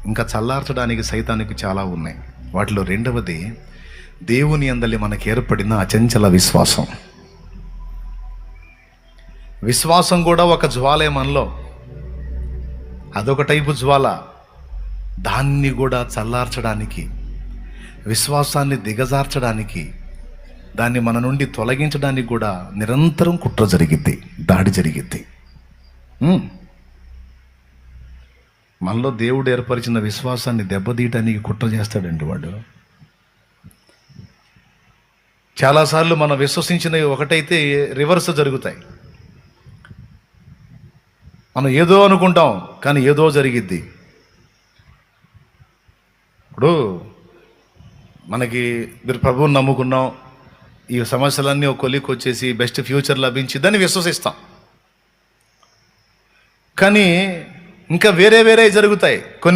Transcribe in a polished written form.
ఇంకా చల్లార్చడానికి సైతానికి చాలా ఉన్నాయి. వాటిలో రెండవది దేవుని యందలి మనకు ఏర్పడిన అచంచల విశ్వాసం. విశ్వాసం కూడా ఒక జ్వాలే మనలో. అదొక టైపు జ్వాల. దాన్ని కూడా చల్లార్చడానికి, విశ్వాసాన్ని దిగజార్చడానికి, దాన్ని మన నుండి తొలగించడానికి కూడా నిరంతరం కుట్ర జరిగిద్ది, దాడి జరిగిద్ది. మనలో దేవుడు ఏర్పరిచిన విశ్వాసాన్ని దెబ్బతీయటానికి కుట్ర చేస్తాడండి వాడు. చాలాసార్లు మనం విశ్వసించినవి ఒకటైతే రివర్స్ జరుగుతాయి. మనం ఏదో అనుకుంటాం కానీ ఏదో జరిగిద్ది. ఇప్పుడు మనకి మీరు ప్రభువుని నమ్ముకున్నాం, ఈ సమస్యలన్నీ ఒక కొలికి వచ్చేసి బెస్ట్ ఫ్యూచర్ లభించిద్దని విశ్వసిస్తాం. కానీ ఇంకా వేరే జరుగుతాయి. కొన్ని